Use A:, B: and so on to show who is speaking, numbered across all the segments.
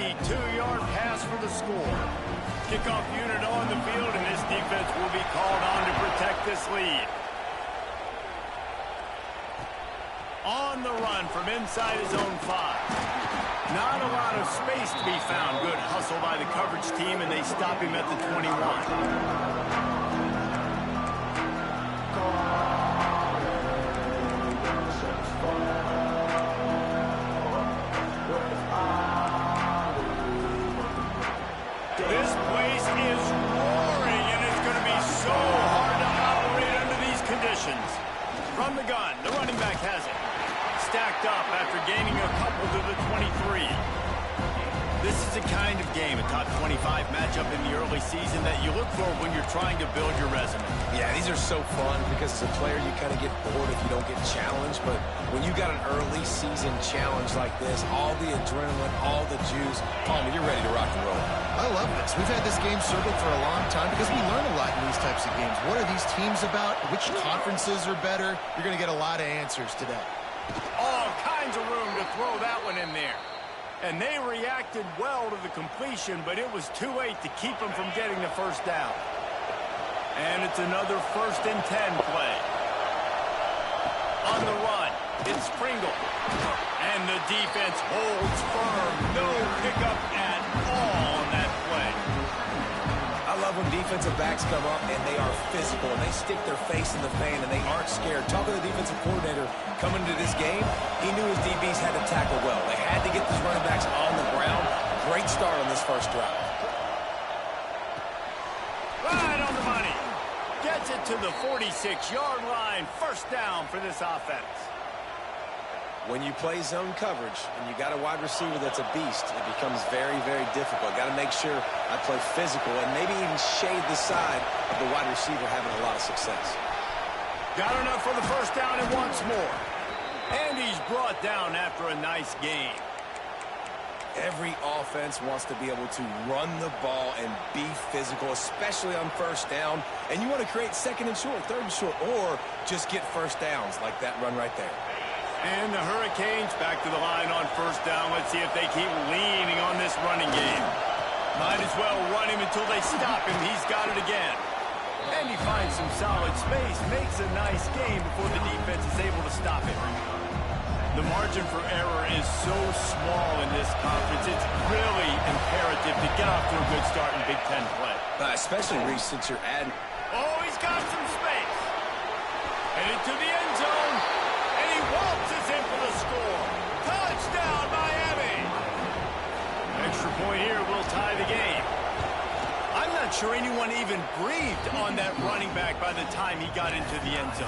A: 52-yard pass for the score. Kickoff unit on the field, and this defense will be called on to protect this lead. On the run from inside his own 5. Not a lot of space to be found. Good hustle by the coverage team, and they stop him at the 21. This place is roaring, and it's going to be so hard to operate under these conditions. From the gun, the running back has it. Stacked up after gaining a couple to the 23. This is the kind of game, a top 25 matchup in the early season, that you look for when you're trying to build your resume.
B: Yeah, these are so fun because as a player, you kind of get bored if you don't get challenged. But when you got an early season challenge like this, all the adrenaline, all the juice, Palmer, you're ready to rock and roll.
C: I love this. We've had this game circled for a long time because we learn a lot in these types of games. What are these teams about? Which conferences are better? You're going to get a lot of answers today.
A: All kinds of room to throw that one in there. And they reacted well to the completion, but it was too late to keep them from getting the first down. And it's another 1st and 10 play. On the run, it's Pringle. And the defense holds firm. No pickup at all on that play.
B: I love when defensive backs come up and they are physical and they stick their face in the fan and they aren't scared. Talking to the defensive coordinator coming into this game, he knew his DBs had to tackle well. They had to get these running backs on the ground. Great start on this first drive.
A: Right on the money. Gets it to the 46-yard line. 1st down for this offense.
B: When you play zone coverage and you got a wide receiver that's a beast, it becomes very, very difficult. Got to make sure I play physical and maybe even shade the side of the wide receiver having a lot of success.
A: Got enough for the 1st down and once more. And he's brought down after a nice game.
B: Every offense wants to be able to run the ball and be physical, especially on 1st down. And you want to create 2nd and short, 3rd and short, or just get 1st downs like that run right there.
A: And the Hurricanes back to the line on 1st down. Let's see if they keep leaning on this running game. Might as well run him until they stop him. He's got it again. And he finds some solid space, makes a nice game before the defense is able to stop him. The margin for error is so small in this conference, it's really imperative to get off to a good start in Big Ten play.
B: Especially, Reese, since you're adding...
A: Oh, he's got some space. Headed to the end zone. And he waltzes in for the score. Touchdown, Miami. Extra point here will tie the game. I'm not sure anyone even breathed on that running back by the time he got into the end zone.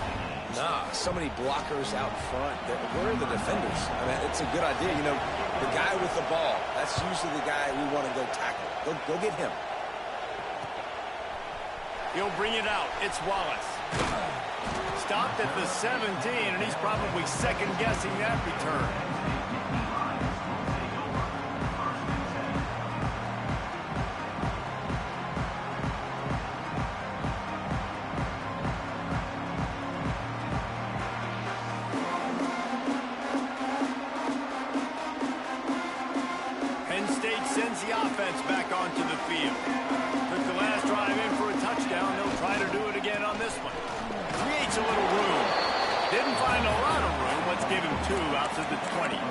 B: Nah, so many blockers out front. Where are the defenders? I mean, it's a good idea. You know, the guy with the ball, that's usually the guy we want to go tackle. Go get him.
A: He'll bring it out. It's Wallace. Stopped at the 17, and he's probably second-guessing that return. Sends the offense back onto the field. Took the last drive in for a touchdown. They'll try to do it again on this one. Creates a little room. Didn't find a lot of room. Let's give him 2 out to the 20.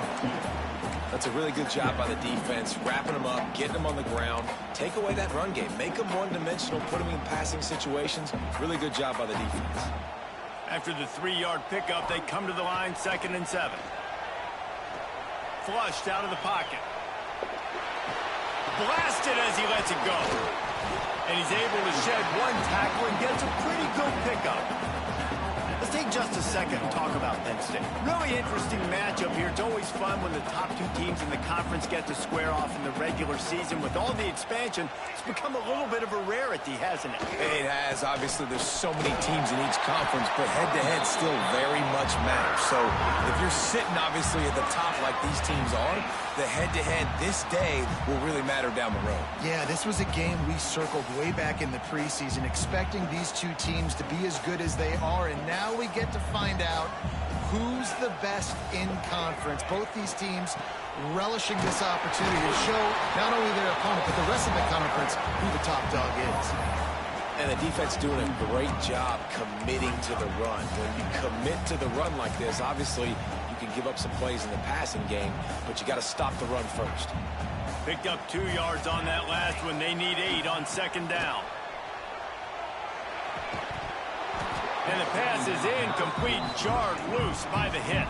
B: That's a really good job by the defense, wrapping them up, getting them on the ground. Take away that run game. Make them one-dimensional, put them in passing situations. Really good job by the defense.
A: After the 3-yard pickup, they come to the line, 2nd and 7. Flushed out of the pocket. Blasted as he lets it go. And he's able to shed 1 tackle and gets a pretty good pickup. Let's take just a second and talk about Penn State. Really interesting matchup here. It's always fun when the top 2 teams in the conference get to square off in the regular season. With all the expansion, it's become a little bit of a rarity, hasn't it?
B: It has. Obviously, there's so many teams in each conference, but head-to-head still very much matters. So if you're sitting, obviously, at the top like these teams are, the head-to-head this day will really matter down the road.
C: Yeah, this was a game we circled way back in the preseason, expecting these 2 teams to be as good as they are, and now we get to find out who's the best in conference. Both these teams relishing this opportunity to show not only their opponent, but the rest of the conference who the top dog is.
B: And the defense doing a great job committing to the run. When you commit to the run like this, obviously you can give up some plays in the passing game, but you got to stop the run first.
A: Picked up 2 yards on that last one. They need 8 on second down. And the pass is incomplete, jarred loose by the hit.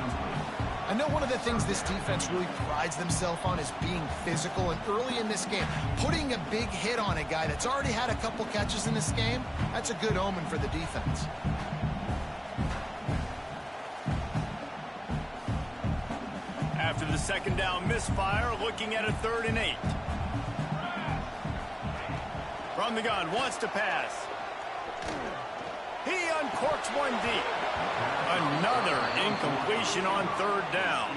C: I know one of the things this defense really prides themselves on is being physical, and early in this game, putting a big hit on a guy that's already had a couple catches in this game, that's a good omen for the defense.
A: After the second down misfire, looking at a 3rd and 8. From the gun, wants to pass. He uncorks one deep. Another incompletion on 3rd down.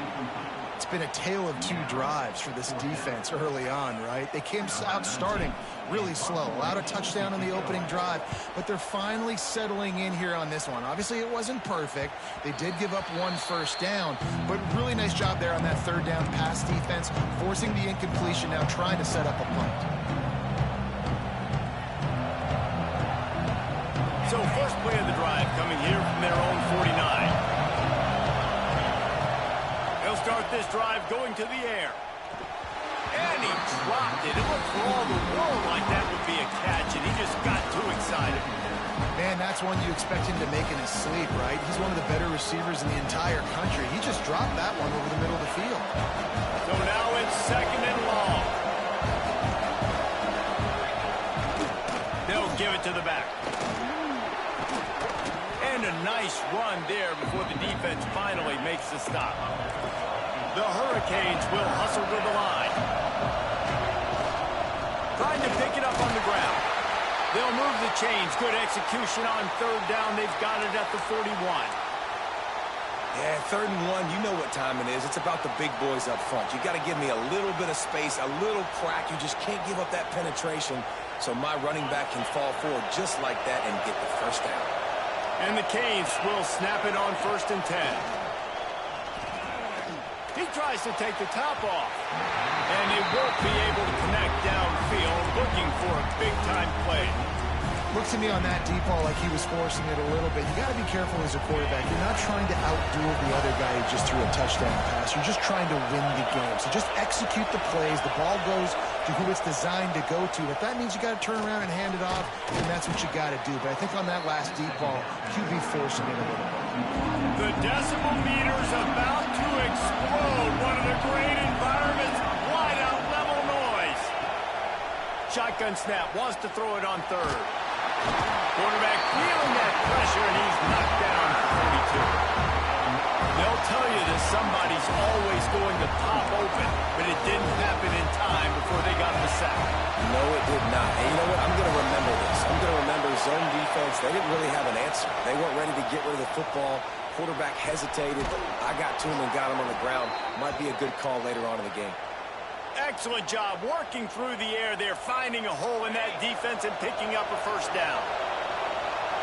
C: It's been a tale of 2 drives for this defense early on, right? They came out starting really slow, allowed a touchdown on the opening drive, but they're finally settling in here on this one. Obviously, it wasn't perfect. They did give up 1 first down, but really nice job there on that 3rd down pass defense, forcing the incompletion, now trying to set up a punt.
A: So first play of the drive coming here from their own 49. They'll start this drive going to the air. And he dropped it. It looked for all the world like that would be a catch, and he just got too excited.
C: Man, that's one you expect him to make in his sleep, right? He's one of the better receivers in the entire country. He just dropped that one over the middle of the field.
A: So now it's 2nd and long. They'll give it to the back. And a nice run there before the defense finally makes the stop. The Hurricanes will hustle to the line. Trying to pick it up on the ground. They'll move the chains. Good execution on 3rd down. They've got it at the 41.
B: Yeah, 3rd and 1, you know what time it is. It's about the big boys up front. You got to give me a little bit of space, a little crack. You just can't give up that penetration, so my running back can fall forward just like that and get the first down.
A: And the Canes will snap it on 1st and 10. He tries to take the top off. And he won't be able to connect downfield, looking for a big-time play.
C: Looks to me on that deep ball like he was forcing it a little bit. You got to be careful as a quarterback. You're not trying to outduel the other guy who just threw a touchdown pass. You're just trying to win the game. So just execute the plays. The ball goes to who it's designed to go to. If that means you got to turn around and hand it off, then that's what you got to do. But I think on that last deep ball, QB forcing it a little bit.
A: The decibel meter's about to explode. One of the great environments. Wide out level noise. Shotgun snap. Wants to throw it on 3rd. Quarterback feeling that pressure, and he's knocked down for 42. They'll tell you that somebody's always going to pop open, but it didn't happen in time before they got the sack.
B: No, it did not. And you know what? I'm going to remember this. I'm going to remember zone defense. They didn't really have an answer. They weren't ready to get rid of the football. Quarterback hesitated. I got to him and got him on the ground. Might be a good call later on in the game.
A: Excellent job working through the air there, finding a hole in that defense and picking up a first down.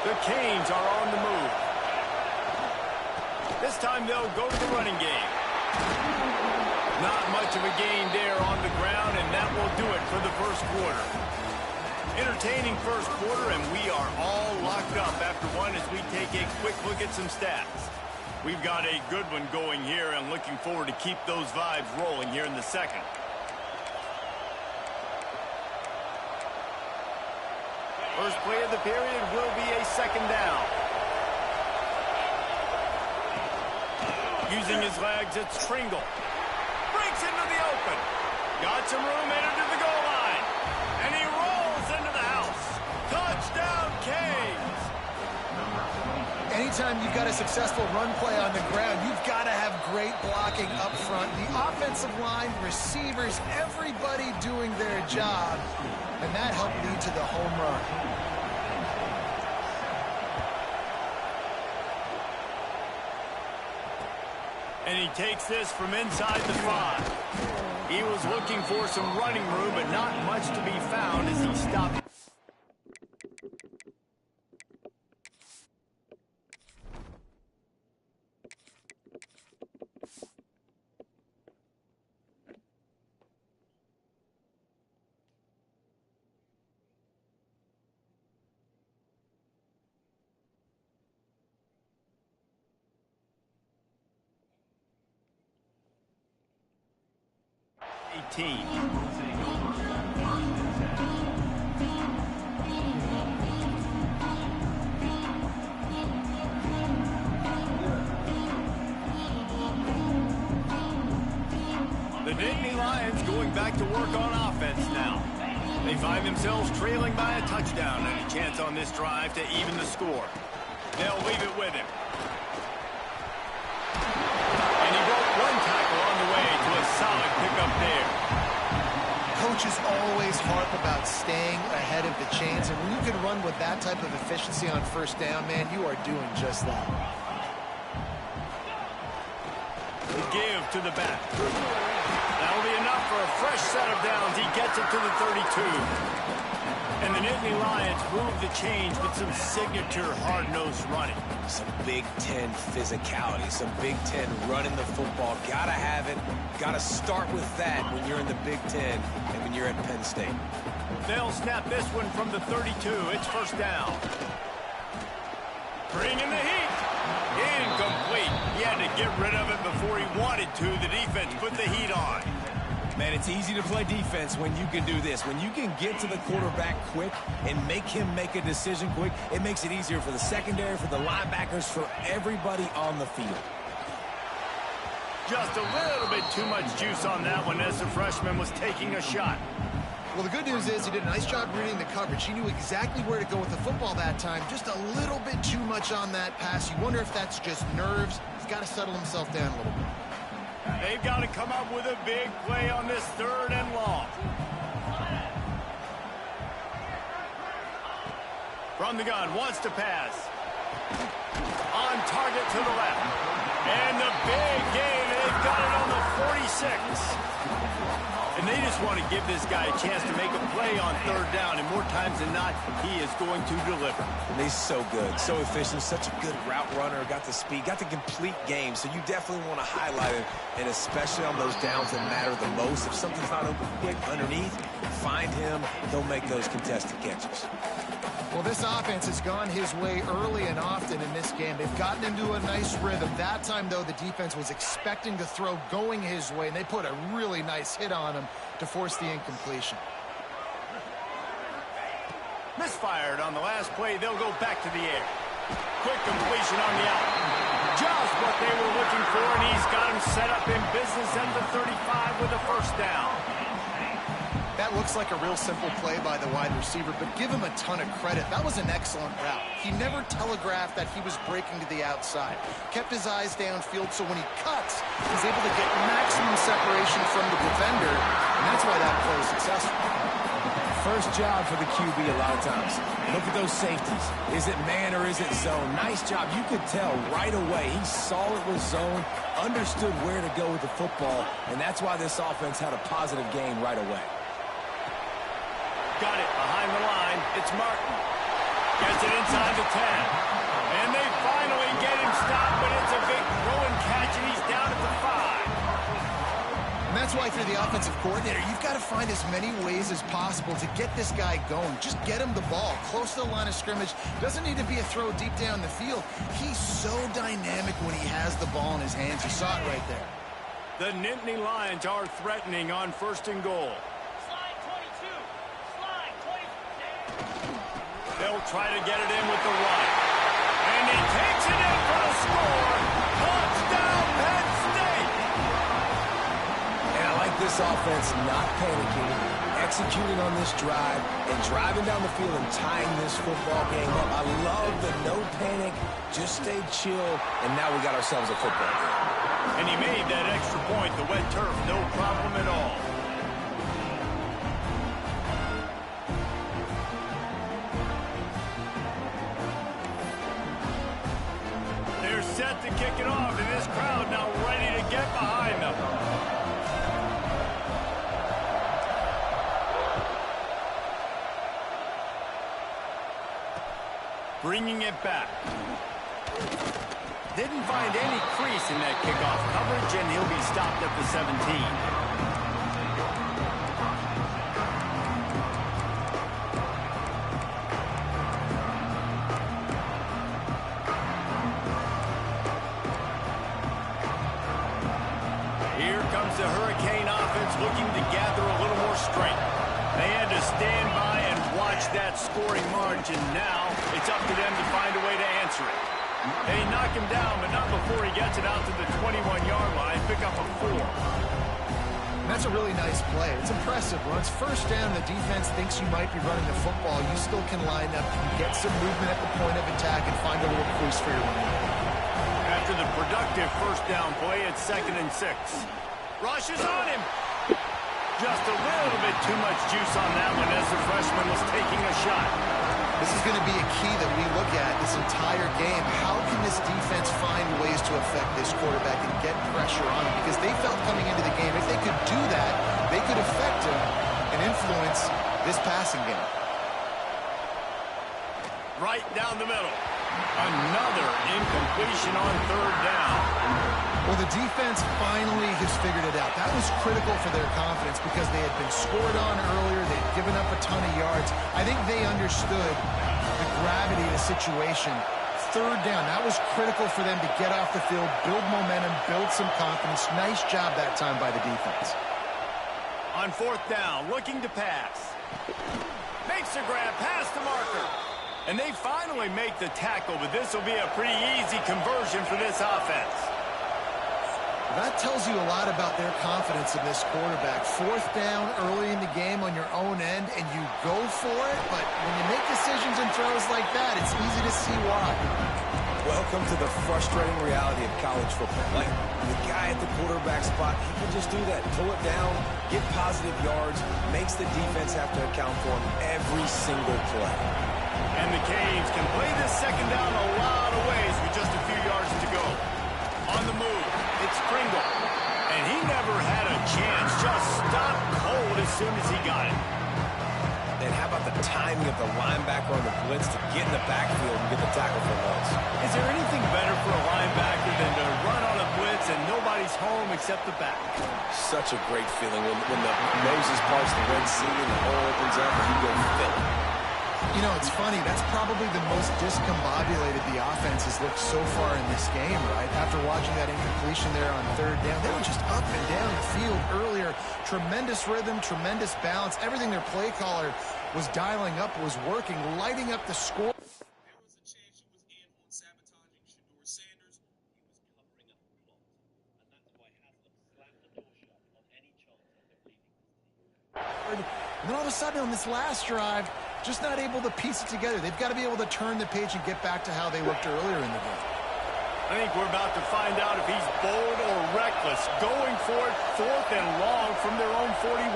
A: The Canes are on the move. This time they'll go to the running game. Not much of a gain there on the ground, and that will do it for the first quarter. Entertaining first quarter, and we are all locked up after one as we take a quick look at some stats. We've got a good one going here, and looking forward to keep those vibes rolling here in the second. First play of the period will be a 2nd down. Using his legs, it's Tringle. Breaks into the open. Got some room, entered to the goal line. And he rolls into the house. Touchdown, Canes!
C: Anytime you've got a successful run play on the ground, you've got to have great blocking up front. The offensive line, receivers, everybody doing their job. And that helped lead to the home run.
A: And he takes this from inside the 5. He was looking for some running room, but not much to be found as he stopped. 18. The Nittany Lions going back to work on offense now. They find themselves trailing by a touchdown and a chance on this drive to even the score. They'll leave it with him. And he broke one tackle on the way to a solid pickup there.
C: Coaches always harp about staying ahead of the chains, and when you can run with that type of efficiency on first down, man, you are doing just that.
A: The give to the back. That'll be enough for a fresh set of downs. He gets it to the 32. And the Nittany Lions move the change with some signature hard-nosed running.
B: Some Big Ten physicality, some Big Ten running the football. Gotta have it. Gotta start with that when you're in the Big Ten and when you're at Penn State.
A: They'll snap this one from the 32. It's first down. Bringing the heat. Incomplete. He had to get rid of it before he wanted to. The defense put the heat on.
B: Man, it's easy to play defense when you can do this. When you can get to the quarterback quick and make him make a decision quick, it makes it easier for the secondary, for the linebackers, for everybody on the field.
A: Just a little bit too much juice on that one as the freshman was taking a shot.
C: Well, the good news is he did a nice job reading the coverage. He knew exactly where to go with the football that time. Just a little bit too much on that pass. You wonder if that's just nerves. He's got to settle himself down a little bit.
A: They've got to come up with a big play on this 3rd and long. From the gun, wants to pass. On target to the left. And the big game, they've got it on the 46. And they just want to give this guy a chance to make a play on 3rd down, and more times than not, he is going to deliver.
B: And he's so good, so efficient, such a good route runner, got the speed, got the complete game, so you definitely want to highlight him, and especially on those downs that matter the most. If something's not open quick underneath, find him, he'll make those contested catches.
C: Well, this offense has gone his way early and often in this game. They've gotten into a nice rhythm. That time, though, the defense was expecting the throw going his way, and they put a really nice hit on him to force the incompletion.
A: Misfired on the last play. They'll go back to the air. Quick completion on the out. Just what they were looking for, and he's got him set up in business at the 35 with a first down.
C: That looks like a real simple play by the wide receiver, but give him a ton of credit. That was an excellent route. He never telegraphed that he was breaking to the outside. Kept his eyes downfield, so when he cuts, he's able to get maximum separation from the defender, and that's why that play is successful.
B: First job for the QB a lot of times. Look at those safeties. Is it man or is it zone? Nice job. You could tell right away. He saw it was zone, understood where to go with the football, and that's why this offense had a positive game right away.
A: Got it behind the line. It's Martin. Gets it inside the 10. And they finally get him stopped, but it's a big throw and catch, and he's down at the 5.
C: And that's why if you're the offensive coordinator, you've got to find as many ways as possible to get this guy going. Just get him the ball close to the line of scrimmage. Doesn't need to be a throw deep down the field. He's so dynamic when he has the ball in his hands. You saw it right there.
A: The Nittany Lions are threatening on 1st and goal. They'll try to get it in with the run. And he takes it in for the score. Touchdown, Penn State!
B: And I like this offense not panicking, executing on this drive, and driving down the field and tying this football game up. I love the no panic, just stay chill, and now we got ourselves a football game.
A: And he made that extra point, the wet turf, no problem at all. Set to kick it off, and this crowd now ready to get behind them. Bringing it back. Didn't find any crease in that kickoff coverage, and he'll be stopped at the 17. The Hurricane offense looking to reached that scoring margin. Now it's up to them to find a way to answer it. They knock him down, but not before he gets it out to the 21-yard line. Pick up a 4.
C: That's a really nice play. It's impressive. When it's first down, the defense thinks you might be running the football. You still can line up and get some movement at the point of attack and find a little crease for your running back.
A: After the productive first down play, it's 2nd and 6. Rush is on him. Just a little bit too much juice on that one as the freshman was taking a shot.
C: This is going to be a key that we look at this entire game. How can this defense find ways to affect this quarterback and get pressure on him? Because they felt coming into the game, if they could do that, they could affect him and influence this passing game.
A: Right down the middle. Another incompletion on 3rd down.
C: Well, the defense finally has figured it out. That was critical for their confidence because they had been scored on earlier. They had given up a ton of yards. I think they understood the gravity of the situation. 3rd down, that was critical for them to get off the field, build momentum, build some confidence. Nice job that time by the defense.
A: On 4th down, looking to pass. Makes a grab past the marker. And they finally make the tackle, but this will be a pretty easy conversion for this offense.
C: That tells you a lot about their confidence in this quarterback. 4th down early in the game on your own end, and you go for it, but when you make decisions and throws like that, it's easy to see why.
B: Welcome to the frustrating reality of college football. Like, the guy at the quarterback spot, he can just do that. Pull it down, get positive yards, makes the defense have to account for him every single play.
A: And the Canes can play this 2nd down a lot of ways with just a few yards to go. On the move, it's Pringle. And he never had a chance. Just stopped cold as soon as he got it.
B: And how about the timing of the linebacker on the blitz to get in the backfield and get the tackle for loss?
A: Is there anything better for a linebacker than to run on a blitz and nobody's home except the back?
B: Such a great feeling when the Moses parts the Red Sea and the hole opens up and you go fill it.
C: You know, it's funny. That's probably the most discombobulated the offense has looked so far in this game, right? After watching that incompletion there on 3rd down, they were just up and down the field earlier. Tremendous rhythm, tremendous balance. Everything their play caller was dialing up was working, lighting up the score.
D: There was a chance she was in on sabotaging Shedeur Sanders. He was covering up the plot. And that's why Haslam slammed the door shut on any chance of them leaving this team.
C: And then all of a sudden on this last drive, just not able to piece it together. They've got to be able to turn the page and get back to how they looked earlier in the game.
A: I think we're about to find out if he's bold or reckless. Going for it, 4th and long from their own 41.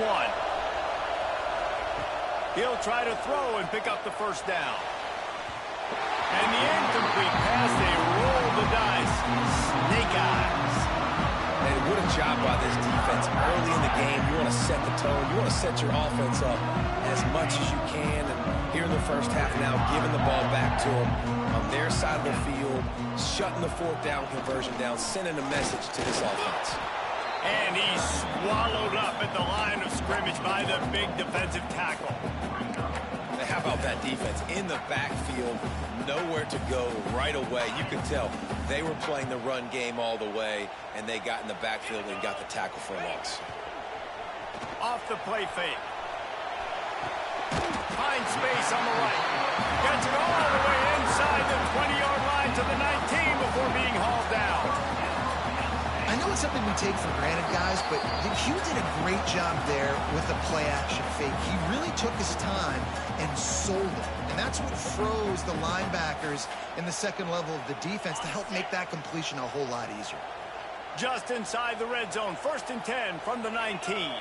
A: He'll try to throw and pick up the 1st down. And the incomplete pass, they roll the dice. Snake eyes.
B: And what a job by this defense. Early in the game, you want to set the tone. You want to set your offense up as much as you can. And here in the first half now, giving the ball back to them on their side of the field, shutting the 4th down conversion down, sending a message to this offense.
A: And he's swallowed up at the line of scrimmage by the big defensive tackle.
B: How about that defense in the backfield, nowhere to go right away. You could tell they were playing the run game all the way, and they got in the backfield and got the tackle for a loss.
A: Off the play fake. Finds space on the right. Gets it all the way inside the 20-yard line to the 19 before being hauled down.
C: I know it's something we take for granted, guys, but Hugh did a great job there with the play-action fake. He really took his time and sold it. And that's what froze the linebackers in the 2nd level of the defense to help make that completion a whole lot easier.
A: Just inside the red zone, 1st and 10 from the 19.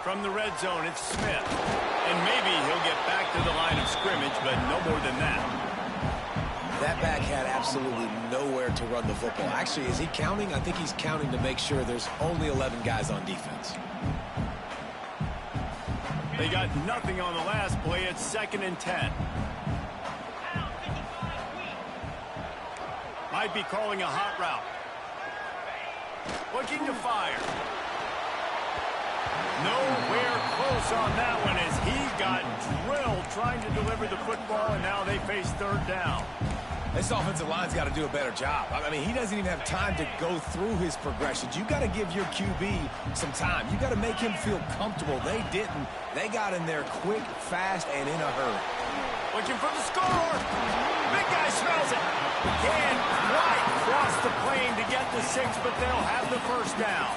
A: From the red zone, it's Smith. And maybe he'll get back to the line of scrimmage, but no more than that.
B: That back had absolutely nowhere to run the football. Actually, is he counting? I think he's counting to make sure there's only 11 guys on defense.
A: They got nothing on the last play. It's 2nd and 10. Might be calling a hot route. Looking to fire. Nowhere close on that one as he got drilled trying to deliver the football, and now they face 3rd down.
B: This offensive line's got to do a better job. I mean, he doesn't even have time to go through his progressions. You got to give your QB some time. You got to make him feel comfortable. They didn't. They got in there quick, fast, and in a hurry.
A: Looking for the score. Big guy smells it. Can't quite cross the plane to get the 6, but they'll have the first down.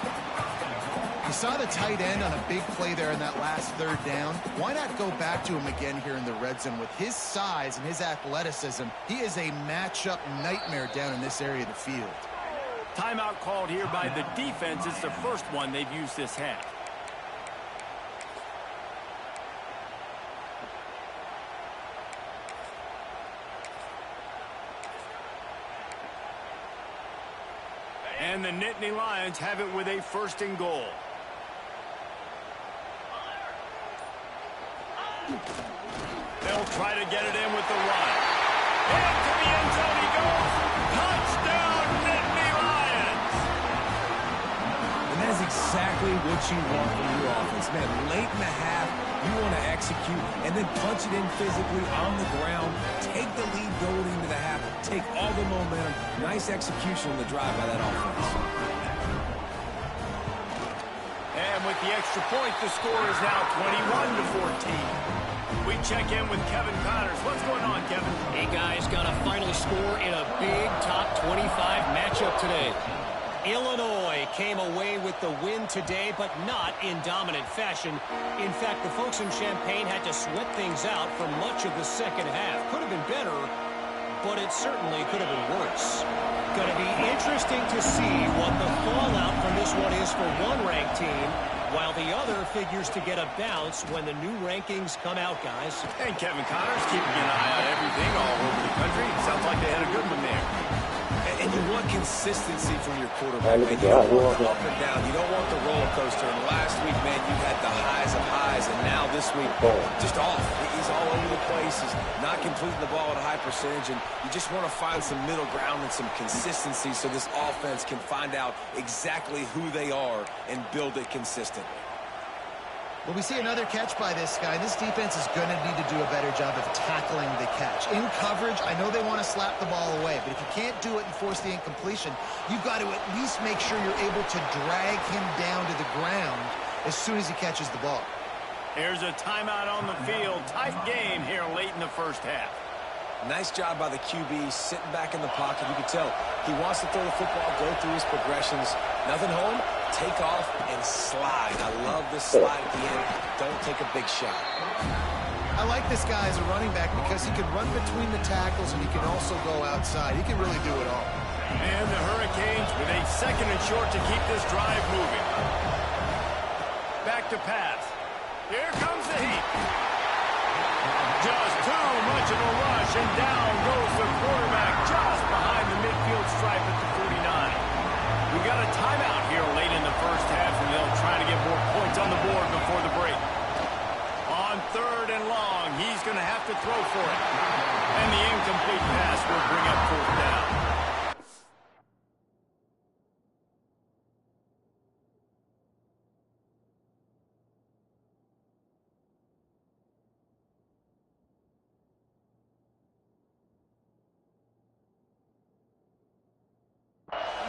C: You saw the tight end on a big play there in that last third down. Why not go back to him again here in the red zone? With his size and his athleticism, he is a matchup nightmare down in this area of the field.
A: Timeout called here by the defense. It's the first one they've used this half. And the Nittany Lions have it with a 1st and goal. They'll try to get it in with the run. Into the end zone he goes. Touchdown, Nittany Lions!
B: And that's exactly what you want from your offense. Man, late in the half, you want to execute and then punch it in physically on the ground. Take the lead going into the half. Take all the momentum. Nice execution on the drive by that offense.
A: And with the extra point, the score is now 21-14. We check in with Kevin Connors. What's going on, Kevin?
E: Hey, guys, got a final score in a big top 25 matchup today. Illinois came away with the win today, but not in dominant fashion. In fact, the folks in Champaign had to sweat things out for much of the second half. Could have been better, but it certainly could have been worse. Going to be interesting to see what the fallout from this one is for one ranked team, while the other figures to get a bounce when the new rankings come out, guys.
A: And Kevin Connors keeping an eye on everything all over the country. Sounds like they had a good one there.
B: And you want consistency from your quarterback. Man. You don't want the up and down. You don't want the roller coaster. And last week, man, you had the highs of highs. And now this week, just off. He's all over the place. He's not completing the ball at a high percentage. And you just want to find some middle ground and some consistency so this offense can find out exactly who they are and build it consistently.
C: Well, we see another catch by this guy. This defense is going to need to do a better job of tackling the catch. In coverage, I know they want to slap the ball away, but if you can't do it and force the incompletion, you've got to at least make sure you're able to drag him down to the ground as soon as he catches the ball.
A: Here's a timeout on the field. Tight game here late in the first half.
B: Nice job by the QB, sitting back in the pocket. You can tell he wants to throw the football, go through his progressions. Nothing home, take off, and slide. I love this slide at the end. Don't take a big shot.
C: I like this guy as a running back because he can run between the tackles and he can also go outside. He can really do it all.
A: And the Hurricanes with a 2nd and short to keep this drive moving. Back to pass. Here comes the heat. Just too much of a rush, and down goes the quarterback just behind the midfield stripe at the 49. We got a timeout here late in the first half, and they'll try to get more points on the board before the break. On 3rd and long, he's going to have to throw for it. And the incomplete pass will bring up 4th down.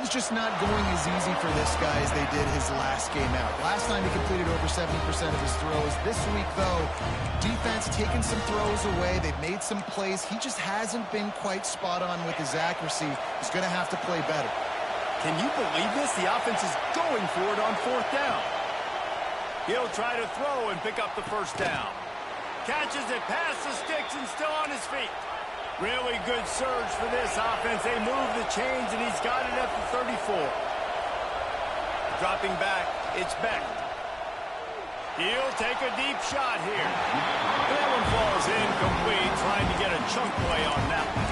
C: It's just not going as easy for this guy as they did his last game out. Last time he completed over 70% of his throws. This week, though, defense taking some throws away. They've made some plays. He just hasn't been quite spot on with his accuracy. He's going to have to play better.
A: Can you believe this? The offense is going for it on 4th down. He'll try to throw and pick up the 1st down. Catches it past the sticks and still on his feet. Really good surge for this offense. They move the chains, and he's got it at the 34. Dropping back, it's Beck. He'll take a deep shot here. That one falls incomplete, trying to get a chunk play on that one.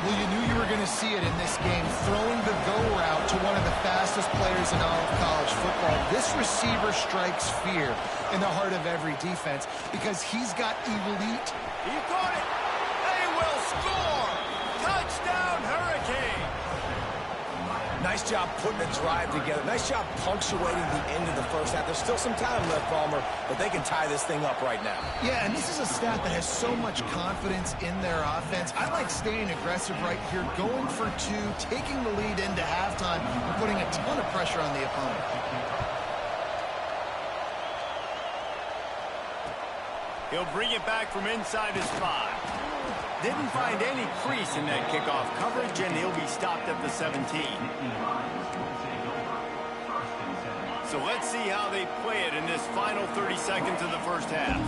C: Well, you knew you were going to see it in this game, throwing the go route to one of the fastest players in all of college football. This receiver strikes fear in the heart of every defense because he's got elite.
A: He caught it. They will score. Touchdown, Hurricane.
B: Nice job putting a drive together. Nice job punctuating the end of the first half. There's still some time left, Palmer, but they can tie this thing up right now.
C: Yeah, and this is a staff that has so much confidence in their offense. I like staying aggressive right here, going for two, taking the lead into halftime, and putting a ton of pressure on the opponent.
A: He'll bring it back from inside his 5. Didn't find any crease in that kickoff coverage, and he'll be stopped at the 17. So let's see how they play it in this final 30 seconds of the first half.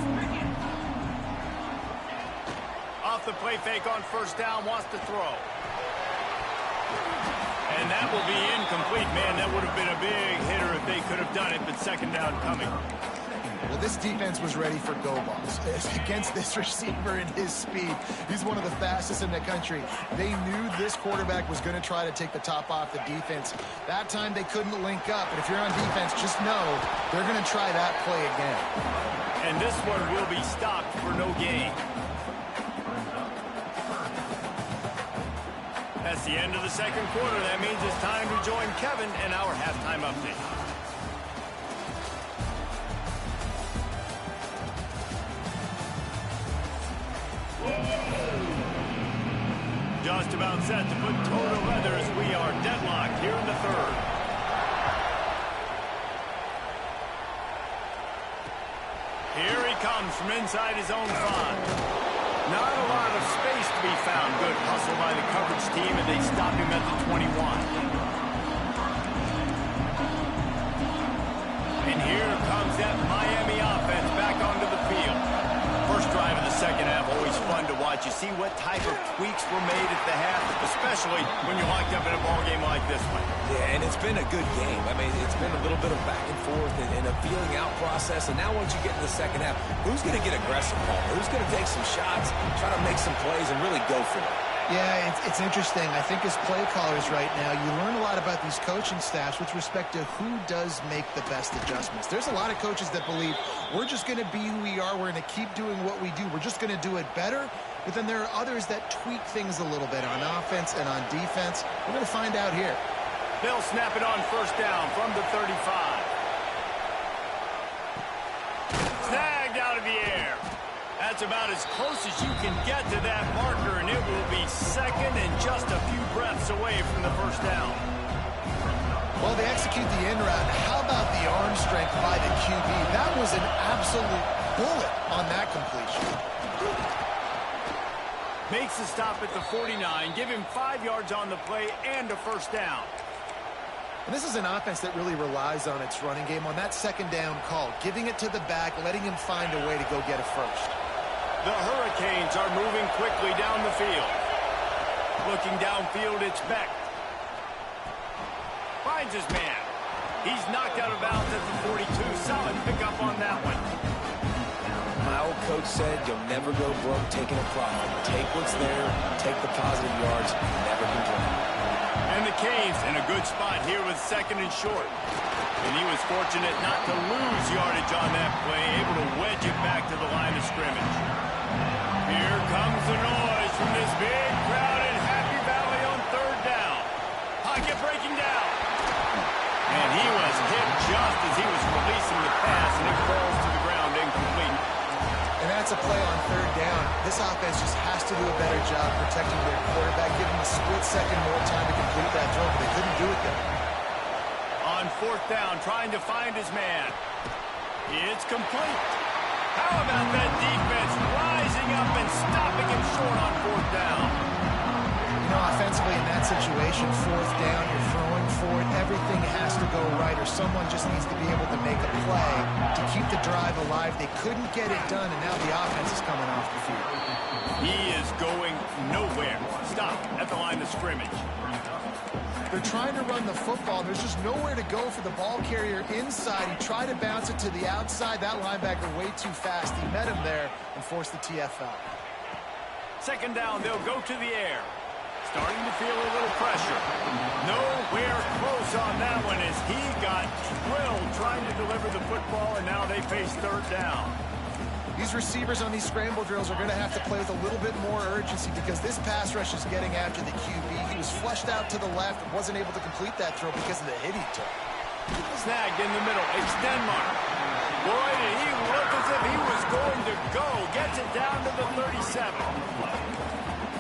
A: Off the play fake on first down, wants to throw. And that will be incomplete. Man, that would have been a big hitter if they could have done it, but second down coming.
C: Well, this defense was ready for go balls. Against this receiver and his speed, he's one of the fastest in the country. They knew this quarterback was going to try to take the top off the defense. That time they couldn't link up, but if you're on defense, just know they're going to try that play again.
A: And this one will be stopped for no gain. That's the end of the second quarter. That means it's time to join Kevin and our halftime update. Just about set to put total leather as we are deadlocked here in the third. Here he comes from inside his own 5. Not a lot of space to be found. Good hustle by the coverage team, and they stop him at the 21. And here comes that Miami offense back onto the field. First drive of the second half, always fun to watch. You see what type of tweaks were made at the half, especially when you're locked up in a ball game like this one.
B: Yeah, and it's been a good game. I mean, it's been a little bit of back and forth and a feeling out process. And now once you get in the second half, who's going to get aggressive, Paul? Who's going to take some shots, try to make some plays, and really go for it?
C: Yeah, it's interesting. I think as play callers right now, you learn a lot about these coaching staffs with respect to who does make the best adjustments. There's a lot of coaches that believe we're just going to be who we are. We're going to keep doing what we do. We're just going to do it better. But then there are others that tweak things a little bit on offense and on defense. We're going to find out here.
A: They'll snap it on first down from the 35. Snagged out of the air. That's about as close as you can get to that marker, and it will be second and just a few breaths away from the first down.
C: Well, they execute the end route. How about the arm strength by the QB? That was an absolute bullet on that completion.
A: Makes the stop at the 49, give him 5 yards on the play and a first down.
C: And this is an offense that really relies on its running game on that second down call, giving it to the back, letting him find a way to go get a first.
A: The Hurricanes are moving quickly down the field. Looking downfield, it's Beck. Finds his man. He's knocked out of bounds at the 42. Solid pickup on that one.
B: My old coach said you'll never go broke taking a profit. Take what's there, take the positive yards, never complain.
A: And the Canes in a good spot here with second and short. And he was fortunate not to lose yardage on that play, able to wedge it back to the line of scrimmage. Here comes the noise from this big crowd in Happy Valley on third down. Pocket breaking down. And he was hit just as he was releasing the pass, and it falls to the ground incomplete.
C: And that's a play on third down. This offense just has to do a better job protecting their quarterback, giving a split second more time to complete that throw, but they couldn't do it there.
A: On fourth down, trying to find his man. It's complete. How about that defense rising up and stopping him short on fourth down?
C: You know, offensively in that situation, fourth down, you're throwing for it. Everything has to go right, or someone just needs to be able to make a play to keep the drive alive. They couldn't get it done, and now the offense is coming off the field.
A: He is going nowhere. Stop at the line of scrimmage.
C: They're trying to run the football. There's just nowhere to go for the ball carrier inside. He tried to bounce it to the outside. That linebacker way too fast. He met him there and forced the TFL.
A: Second down, they'll go to the air. Starting to feel a little pressure. Nowhere close on that one as he got drilled trying to deliver the football, and now they face third down.
C: These receivers on these scramble drills are going to have to play with a little bit more urgency because this pass rush is getting after the QB. He was flushed out to the left and wasn't able to complete that throw because of the hit he took.
A: Snagged in the middle. It's Denmark. Boy, did he look as if he was going to go. Gets it down to the 37.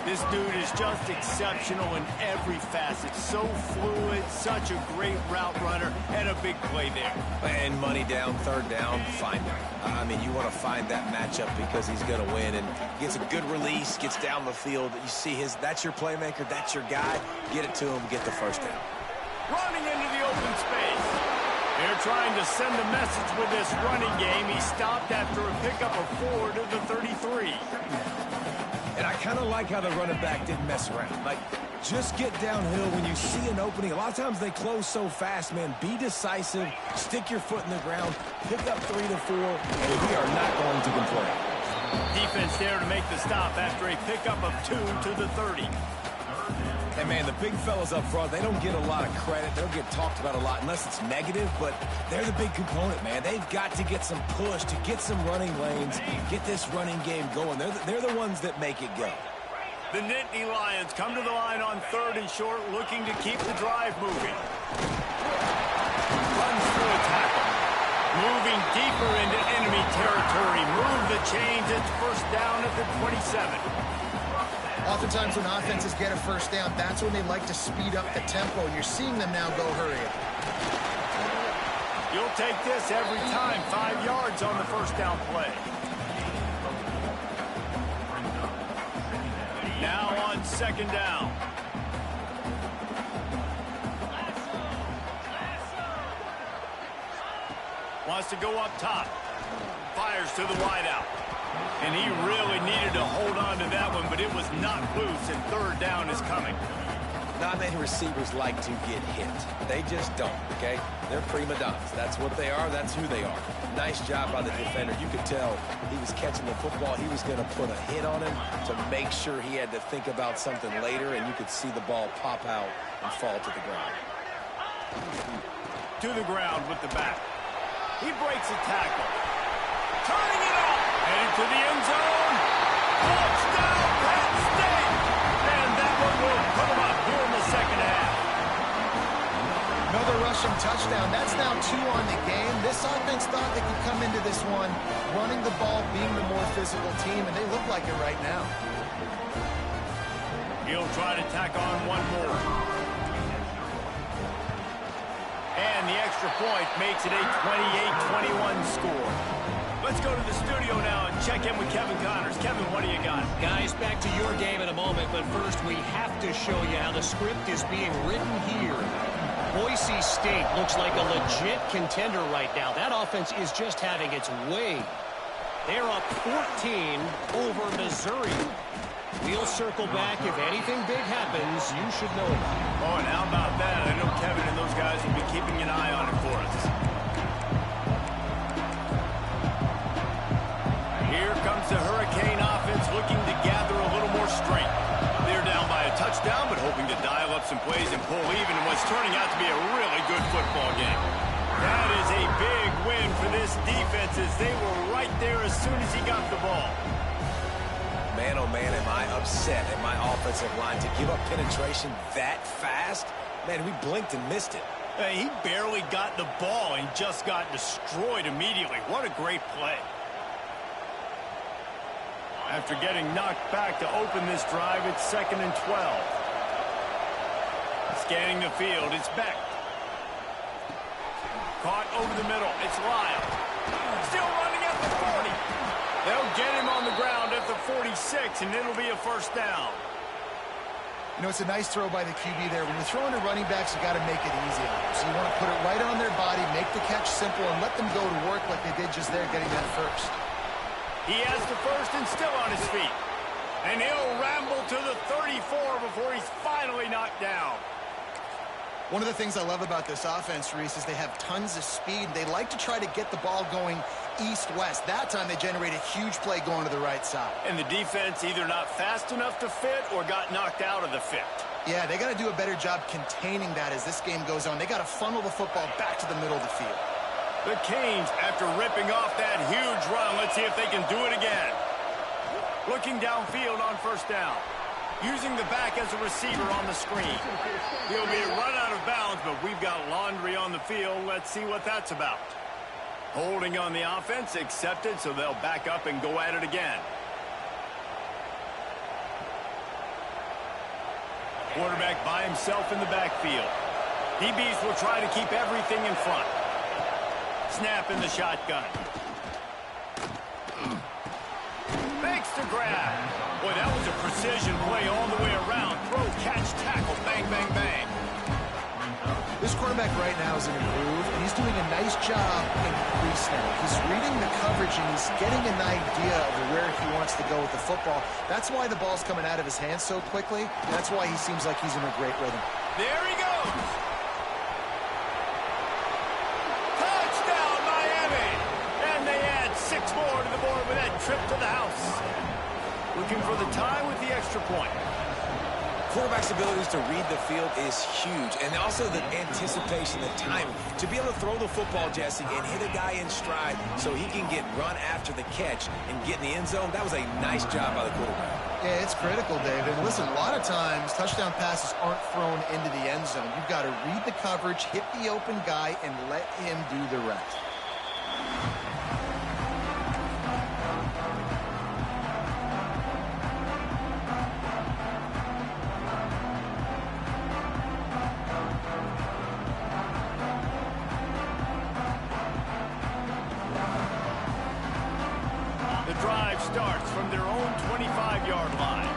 A: This dude is just exceptional in every facet. So fluid, such a great route runner, and a big play there.
B: And money down, third down, find him. I mean, you want to find that matchup because he's going to win. And gets a good release, gets down the field. You see that's your playmaker, that's your guy. Get it to him, get the first down.
A: Running into the open space. They're trying to send a message with this running game. He stopped after a pickup of 4 to the 33.
B: And I kind of like how the running back didn't mess around. Like, just get downhill when you see an opening. A lot of times they close so fast, man. Be decisive, stick your foot in the ground, pick up 3 to 4, and we are not going to complain.
A: Defense there to make the stop after a pickup of 2 to the 30.
B: And, man, the big fellas up front, they don't get a lot of credit. They don't get talked about a lot unless it's negative, but they're the big component, man. They've got to get some push, to get some running lanes, get this running game going. They're the ones that make it go.
A: The Nittany Lions come to the line on 3rd and short, looking to keep the drive moving. Runs through a tackle. Moving deeper into enemy territory. Move the chains. It's first down at the 27.
C: Oftentimes when offenses get a first down, that's when they like to speed up the tempo. And you're seeing them now go hurry up.
A: You'll take this every time. 5 yards on the first down play. Now on 2nd down. Wants to go up top. Fires to the wideout. And he really needed to hold on to that one, but it was not loose, and 3rd down is coming.
B: Not many receivers like to get hit. They just don't, okay? They're prima donnas. That's what they are. That's who they are. Nice job by the defender. You could tell he was catching the football. He was going to put a hit on him to make sure he had to think about something later, and you could see the ball pop out and fall to the ground.
A: To the ground with the back. He breaks a tackle. Turning it up. Headed to the end zone. Touchdown, Penn State. And that one will put him up here in the 2nd half.
C: Another rushing touchdown. That's now 2 on the game. This offense thought they could come into this one running the ball, being the more physical team, and they look like it right now.
A: He'll try to tack on one more. And the extra point makes it a 28-21 score. Let's go to the studio now and check in with Kevin Connors. Kevin, what do you got?
E: Guys, back to your game in a moment, but first we have to show you how the script is being written here. Boise State looks like a legit contender right now. That offense is just having its way. They're up 14 over Missouri. We'll circle back. If anything big happens, you should know it.
A: Oh, and how about that? I know Kevin and those guys will be keeping an eye on it for us. Here comes the Hurricane offense looking to gather a little more strength. They're down by a touchdown, but hoping to dial up some plays and pull even in what's turning out to be a really good football game. That is a big win for this defense as they were right there as soon as he got the ball.
B: Man, oh man, am I upset at my offensive line to give up penetration that fast? Man, we blinked and missed it.
A: He barely got the ball and just got destroyed immediately. What a great play. After getting knocked back to open this drive, it's 2nd and 12. Scanning the field, it's Beck. Caught over the middle, it's Lyle. Still running at the 40. They'll get him on the ground at the 46, and it'll be a first down.
C: You know, it's a nice throw by the QB there. When you're throwing to running backs, you got to make it easy on them. So you want to put it right on their body, make the catch simple, and let them go to work like they did just there, getting that first.
A: He has the first and still on his feet. And he'll ramble to the 34 before he's finally knocked down.
C: One of the things I love about this offense, Reese, is they have tons of speed. They like to try to get the ball going east-west. That time they generate a huge play going to the right side.
A: And the defense either not fast enough to fit or got knocked out of the fit.
C: Yeah, they got to do a better job containing that as this game goes on. They got to funnel the football back to the middle of the field.
A: The Canes, after ripping off that huge run, let's see if they can do it again. Looking downfield on first down. Using the back as a receiver on the screen. He'll be run out of bounds, but we've got laundry on the field. Let's see what that's about. Holding on the offense, accepted, so they'll back up and go at it again. Quarterback by himself in the backfield. DBs will try to keep everything in front. Snap in the shotgun. Makes the grab. Boy, that was a precision play all the way around. Throw, catch, tackle, bang, bang, bang.
C: This quarterback right now is in a groove, and he's doing a nice job in pre-snap. He's reading the coverage, and he's getting an idea of where he wants to go with the football. That's why the ball's coming out of his hands so quickly. That's why he seems like he's in a great rhythm.
A: There he goes. Touchdown, Miami. And they add 6 more to the board with that trip to the house. Looking for the tie with the extra point.
B: Quarterback's abilities to read the field is huge, and also the anticipation, the timing. To be able to throw the football, Jesse, and hit a guy in stride so he can get run after the catch and get in the end zone, that was a nice job by the quarterback.
C: Yeah, it's critical, David. And listen, a lot of times touchdown passes aren't thrown into the end zone. You've got to read the coverage, hit the open guy, and let him do the rest.
A: Starts from their own 25-yard line.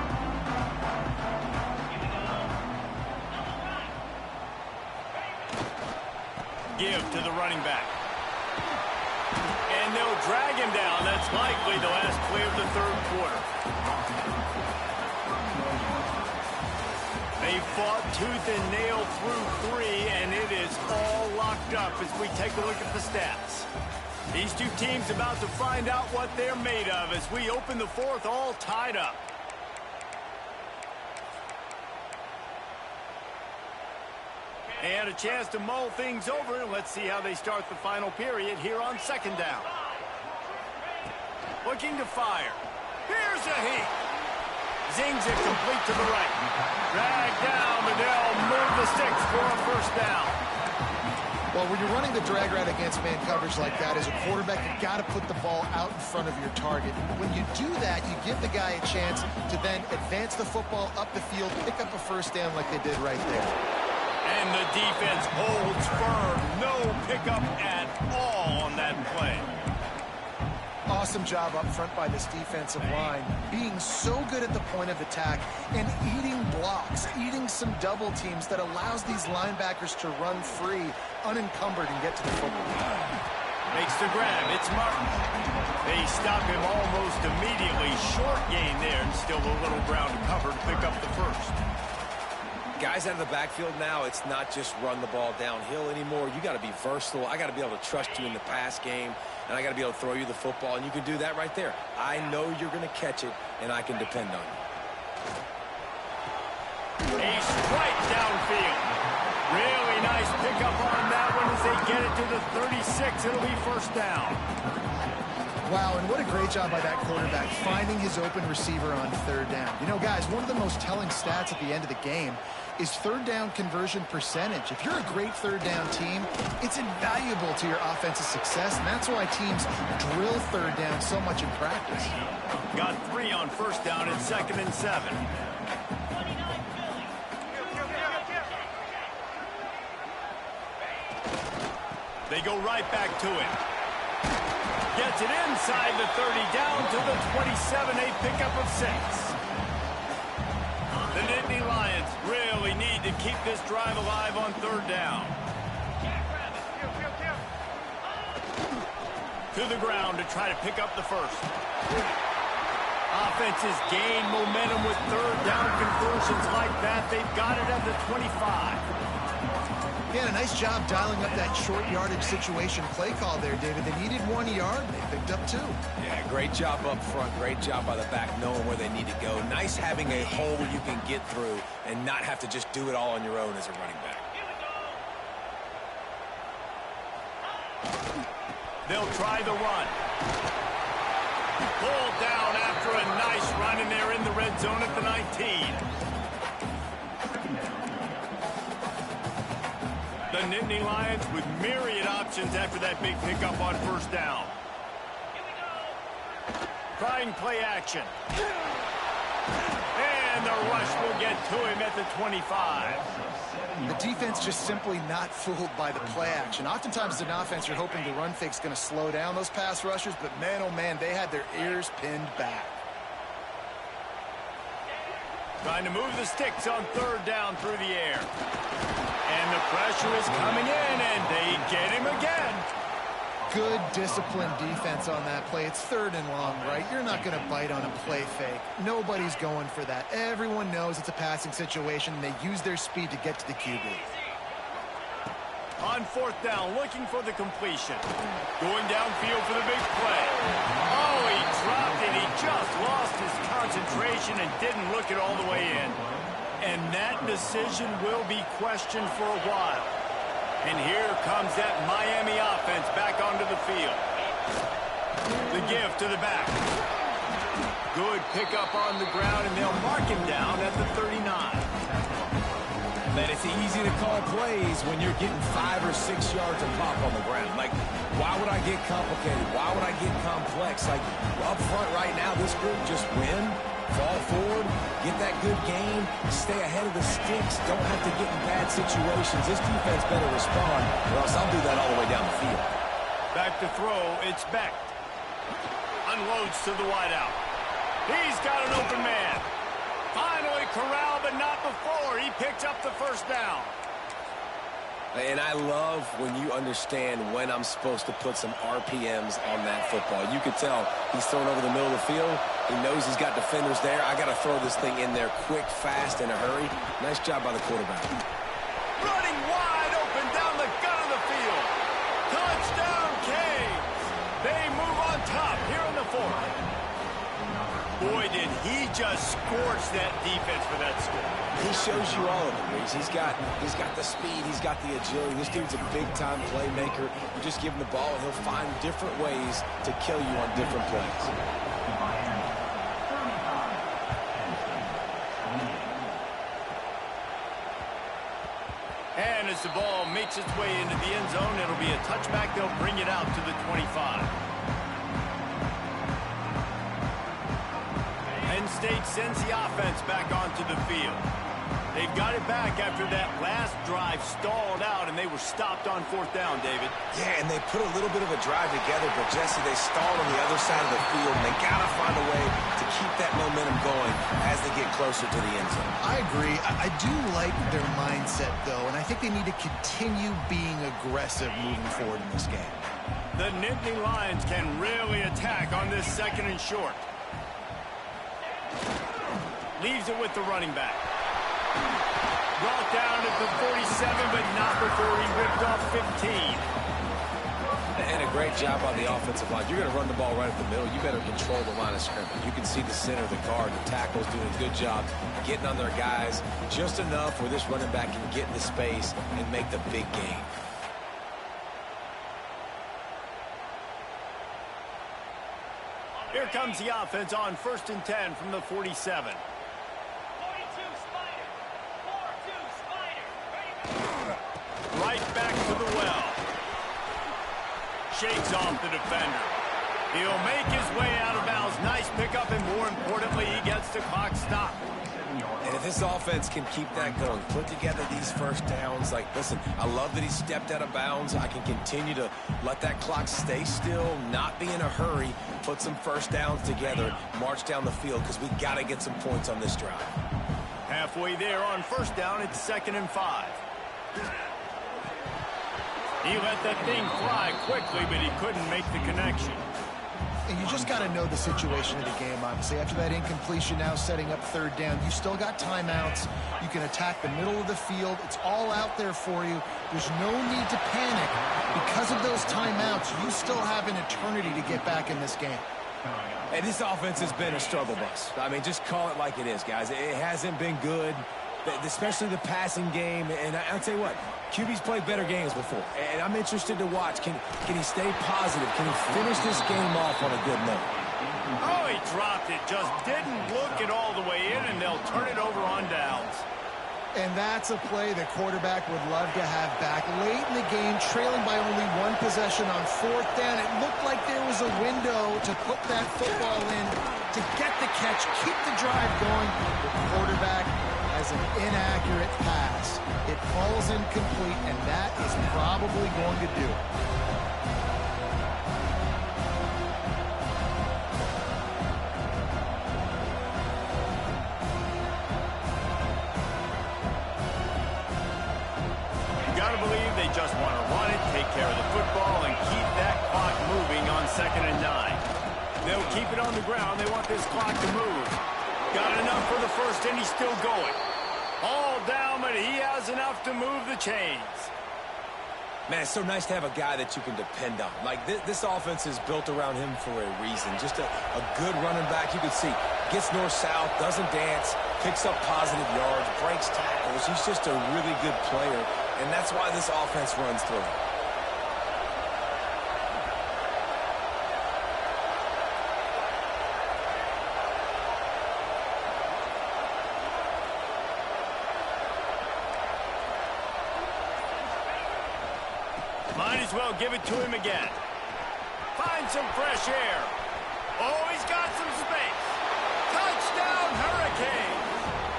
A: Give to the running back. And they'll drag him down. That's likely the last play of the third quarter. They fought tooth and nail through 3, and it is all locked up as we take a look at the stats. These two teams about to find out what they're made of as we open the fourth all tied up. And a chance to mull things over. Let's see how they start the final period here on second down. Looking to fire. Here's a heat. Zings it complete to the right. Drag down, but they'll move the sticks for a first down.
C: Well, when you're running the drag route against man coverage like that, as a quarterback, you've got to put the ball out in front of your target. When you do that, you give the guy a chance to then advance the football up the field, pick up a first down like they did right there.
A: And the defense holds firm. No pickup at all on that play.
C: Awesome job up front by this defensive line, being so good at the point of attack and eating blocks, eating some double teams that allows these linebackers to run free, unencumbered, and get to the football.
A: Makes the grab. It's Martin. They stop him almost immediately. Short gain there, and still a little ground to cover to pick up the first.
B: Guys out of the backfield now, it's not just run the ball downhill anymore. You got to be versatile. I got to be able to trust you in the pass game, and I got to be able to throw you the football, and you can do that right there. I know you're going to catch it, and I can depend on you.
A: A strike downfield. Really nice pickup on that one as they get it to the 36. It'll be first down.
C: Wow, and what a great job by that quarterback, finding his open receiver on third down. You know, guys, one of the most telling stats at the end of the game is third down conversion percentage. If you're a great third down team, it's invaluable to your offensive success, and that's why teams drill third down so much in practice.
A: Got 3 on first down and 2nd and 7. They go right back to it. Gets it inside the 30, down to the 27, a pickup of 6. The Nittany Lions really need to keep this drive alive on third down. To the ground to try to pick up the first. Offenses gain momentum with third down conversions like that. They've got it at the 25.
C: Yeah, a nice job dialing up that short yardage situation play call there, David. They needed 1 yard, and they picked up 2.
B: Yeah, great job up front. Great job by the back knowing where they need to go. Nice having a hole you can get through and not have to just do it all on your own as a running back.
A: They'll try the run. Pulled down after a nice run, and they're in the red zone at the 19. The Nittany Lions with myriad options after that big pickup on first down. Trying play action. And the rush will get to him at the 25.
C: The defense just simply not fooled by the play action. Oftentimes as an offense, you're hoping the run fake's going to slow down those pass rushers, but man, oh man, they had their ears pinned back.
A: Trying to move the sticks on third down through the air. And the pressure is coming in, and they get him again.
C: Good disciplined defense on that play. It's third and long, right? You're not going to bite on a play fake. Nobody's going for that. Everyone knows it's a passing situation, and they use their speed to get to the QB.
A: On fourth down, looking for the completion. Going downfield for the big play. Oh, he dropped it. He just lost his concentration and didn't look it all the way in. And that decision will be questioned for a while. And here comes that Miami offense back onto the field. The give to the back. Good pickup on the ground, and they'll mark him down at the 39.
B: Man, it's easy to call plays when you're getting 5 or 6 yards of pop on the ground. Like, why would I get complicated? Why would I get complex? Like, up front right now, this group just win, fall forward, get that good game, stay ahead of the sticks, don't have to get in bad situations. This defense better respond, or else I'll do that all the way down the field.
A: Back to throw, it's Beck. Unloads to the wideout. He's got an open man. Finally corralled, but not before. He picked up the first down.
B: And I love when you understand when I'm supposed to put some RPMs on that football. You could tell he's thrown over the middle of the field. He knows he's got defenders there. I got to throw this thing in there quick, fast, in a hurry. Nice job by the quarterback.
A: Running wide open down the gut of the field. Touchdown, Canes. They move on top here in the fourth. Boy, did he just scorch that defense for that score.
B: He shows you all of it, Reese. He's got the speed. He's got the agility. This dude's a big-time playmaker. You just give him the ball, and he'll find different ways to kill you on different plays.
A: And as the ball makes its way into the end zone, it'll be a touchback. They'll bring it out to the 25. Penn State sends the offense back onto the field. They've got it back after that last drive stalled out, and they were stopped on fourth down, David.
B: Yeah, and they put a little bit of a drive together, but, Jesse, they stalled on the other side of the field, and they got to find a way to keep that momentum going as they get closer to the end zone.
C: I agree. I do like their mindset, though, and I think they need to continue being aggressive moving forward in this game.
A: The Nittany Lions can really attack on this second and short. Leaves it with the running back. Brought down at the 47, but not before he ripped off 15.
B: And a great job on the offensive line. You're going to run the ball right up the middle. You better control the line of scrimmage. You can see the center, the guard, the tackles doing a good job getting on their guys just enough where this running back can get into space and make the big game.
A: Here comes the offense on 1st and 10 from the 47.
D: 42 Spider. 4-2 Spider.
A: Right back to the well. Shakes off the defender. He'll make his way out of bounds. Nice pickup, and more importantly, he gets the clock stopped.
B: And if this offense can keep that going, put together these first downs, like, listen, I love that he stepped out of bounds. I can continue to let that clock stay still, not be in a hurry, put some first downs together, march down the field, because we got to get some points on this drive.
A: Halfway there on first down, it's 2nd and 5. He let that thing fly quickly, but he couldn't make the connection.
C: And you just got to know the situation of the game, obviously. After that incompletion, now setting up third down, you still got timeouts. You can attack the middle of the field. It's all out there for you. There's no need to panic. Because of those timeouts, you still have an eternity to get back in this game.
B: And this offense has been a struggle bus. I mean, just call it like it is, guys. It hasn't been good. especially the passing game. And I'll tell you what, QB's played better games before, and I'm interested to watch. Can he stay positive? Can he finish this game off on a good note?
A: Oh, he dropped it. Just didn't look it all the way in, and they'll turn it over on downs.
C: And that's a play the quarterback would love to have back. Late in the game, trailing by only one possession on 4th down, it looked like there was a window to put that football in, to get the catch, keep the drive going. The quarterback has an inaccurate pass. It falls incomplete, and that is probably going to do it.
A: They just want to run it, take care of the football, and keep that clock moving on 2nd and 9. They'll keep it on the ground. They want this clock to move. Got enough for the first, and he's still going. All down, but he has enough to move the chains.
B: Man, it's so nice to have a guy that you can depend on. Like, this offense is built around him for a reason. Just a good running back. You can see, gets north-south, doesn't dance, picks up positive yards, breaks tackles. He's just a really good player, and that's why this offense runs through him.
A: Might as well give it to him again. Find some fresh air. Oh, he's got some space. Touchdown, Hurricanes.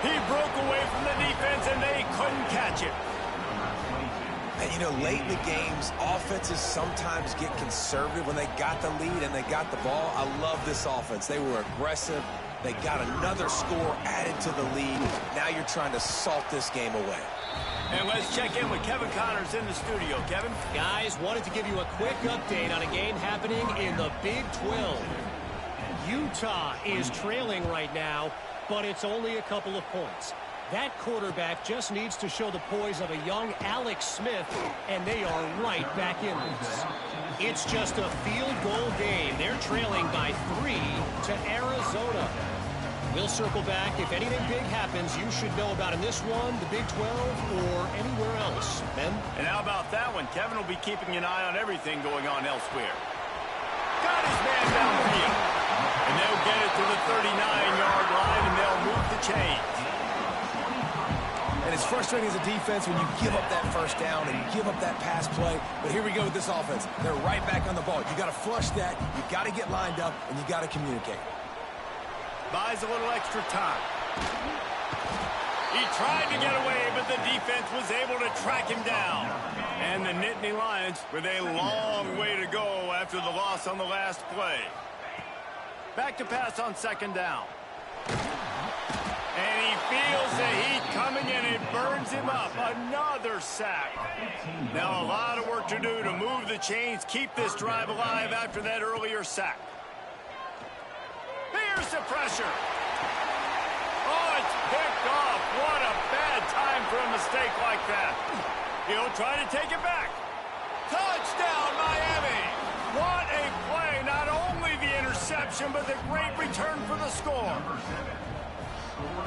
A: He broke away from the defense, and they couldn't catch him.
B: And, you know, late in the games, offenses sometimes get conservative when they got the lead and they got the ball. I love this offense. They were aggressive. They got another score added to the lead. Now you're trying to salt this game away.
A: And let's check in with Kevin Connors in the studio. Kevin?
E: Guys, wanted to give you a quick update on a game happening in the Big 12. Utah is trailing right now, but it's only a couple of points. That quarterback just needs to show the poise of a young Alex Smith, and they are right back in this. It's just a field goal game. They're trailing by 3 to Arizona. We'll circle back. If anything big happens, you should know about in this one, the Big 12, or anywhere else. Ben?
A: And how about that one? Kevin will be keeping an eye on everything going on elsewhere. Got his man downfield. And they'll get it to the 39-yard line, and they'll move the chains.
B: And it's frustrating as a defense when you give up that first down and you give up that pass play. But here we go with this offense. They're right back on the ball. You got to flush that. You got to get lined up, and you got to communicate.
A: Buys a little extra time. He tried to get away, but the defense was able to track him down. And the Nittany Lions with a long way to go after the loss on the last play. Back to pass on 2nd down. And he feels the heat coming in. It burns him up. Another sack. Now a lot of work to do to move the chains, keep this drive alive after that earlier sack. Here's the pressure. Oh, it's picked off. What a bad time for a mistake like that. He'll try to take it back. Touchdown, Miami. What a play. Not only the interception, but the great return for the score.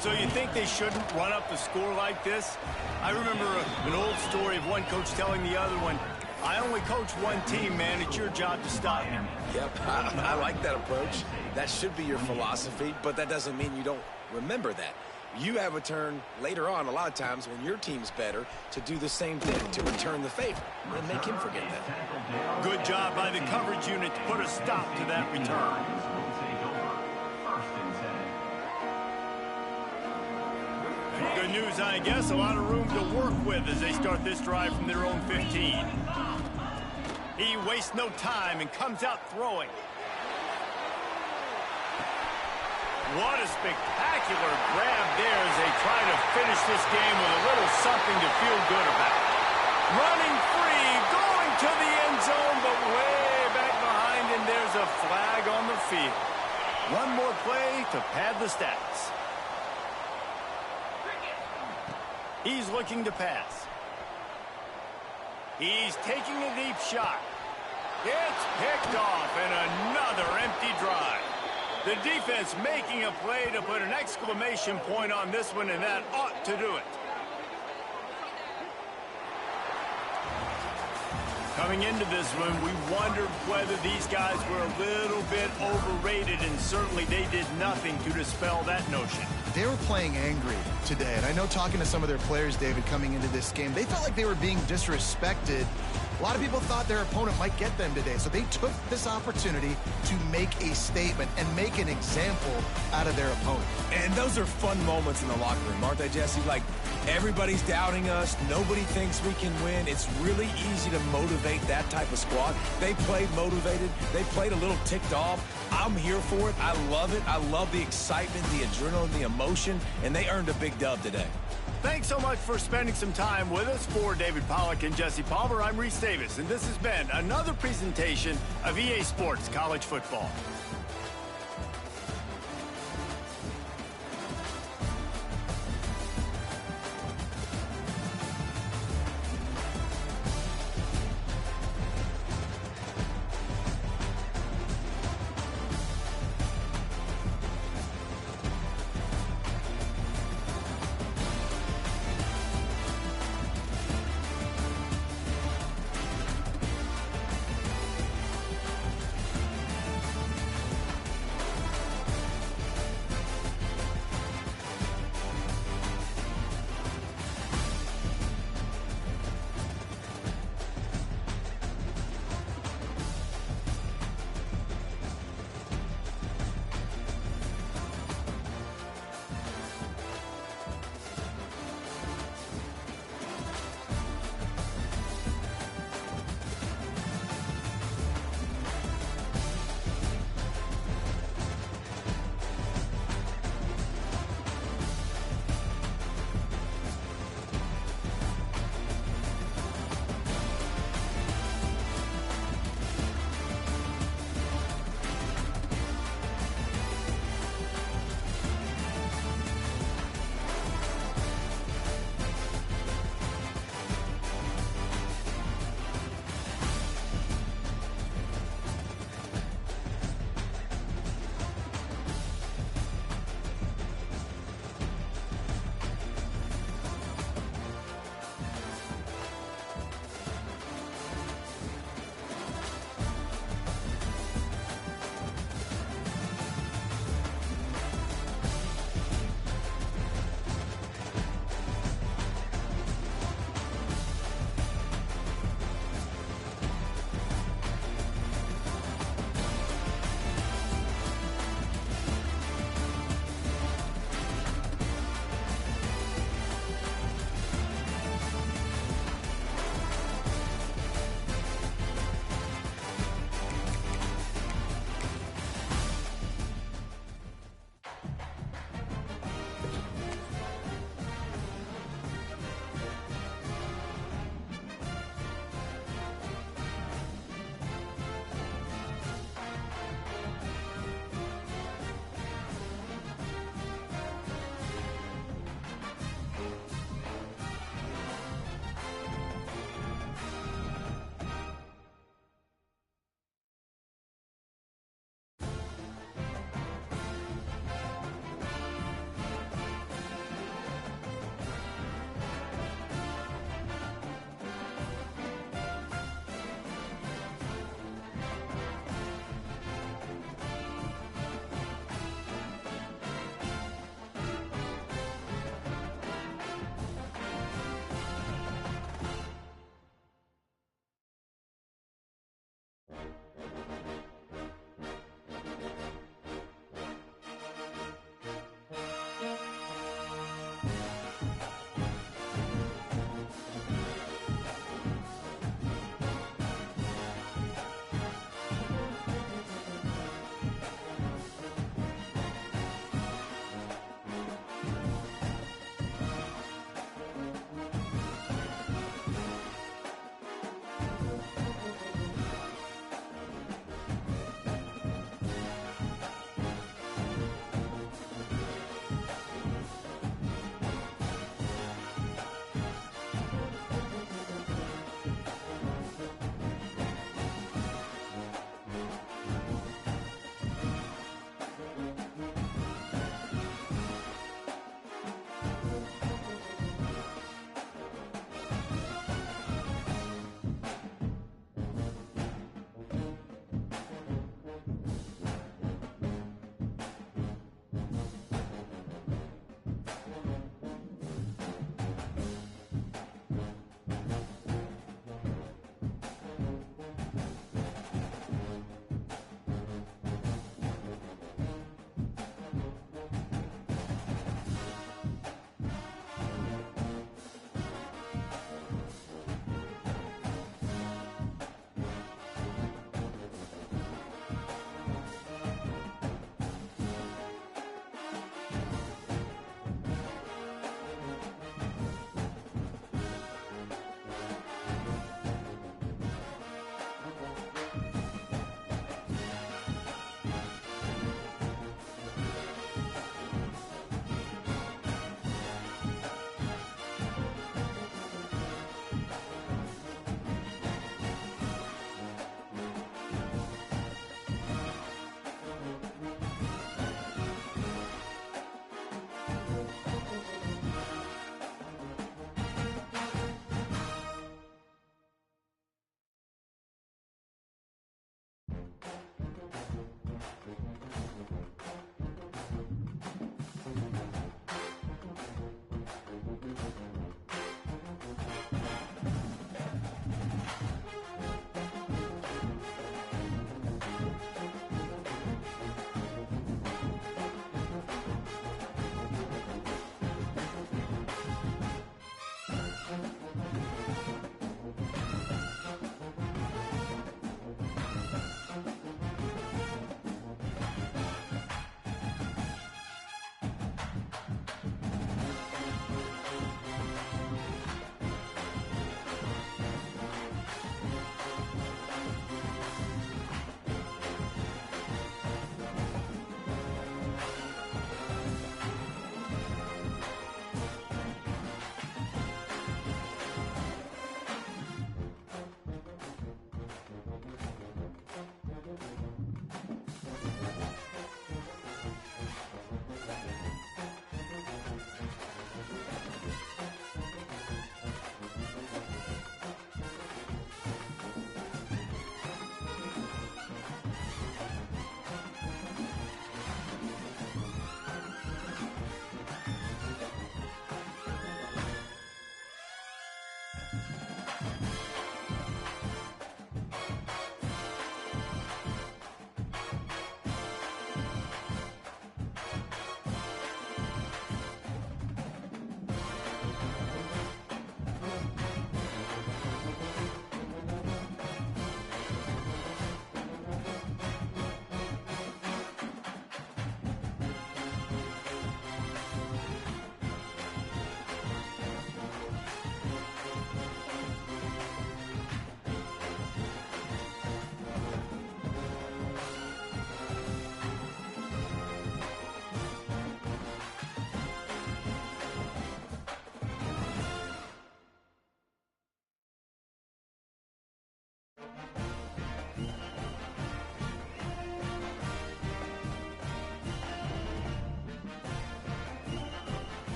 A: So you think they shouldn't run up the score like this? I remember an old story of one coach telling the other one, I only coach one team, man. It's your job to stop him.
B: Yep, I like that approach. That should be your philosophy, but that doesn't mean you don't remember that. You have a turn later on, a lot of times, when your team's better, to do the same thing, to return the favor, and make him forget that.
A: Good job by the coverage unit to put a stop to that return. Good news, I guess. A lot of room to work with as they start this drive from their own 15. He wastes no time and comes out throwing. What a spectacular grab there as they try to finish this game with a little something to feel good about. Running free, going to the end zone, but way back behind him, there's a flag on the field. One more play to pad the stats. He's looking to pass. He's taking a deep shot. It's picked off, and another empty drive. The defense making a play to put an exclamation point on this one, and that ought to do it. Coming into this one, we wondered whether these guys were a little bit overrated, and certainly they did nothing to dispel that notion.
C: They were playing angry today, and I know talking to some of their players, David, coming into this game, they felt like they were being disrespected. A lot of people thought their opponent might get them today, so they took this opportunity to make a statement and make an example out of their opponent.
B: And those are fun moments in the locker room, aren't they, Jesse? Like, everybody's doubting us. Nobody thinks we can win. It's really easy to motivate that type of squad. They played motivated. They played a little ticked off. I'm here for it. I love it. I love the excitement, the adrenaline, the emotion, and they earned a big dub today.
A: Thanks so much for spending some time with us. For David Pollack and Jesse Palmer, I'm Reese Davis, and this has been another presentation of EA Sports College Football.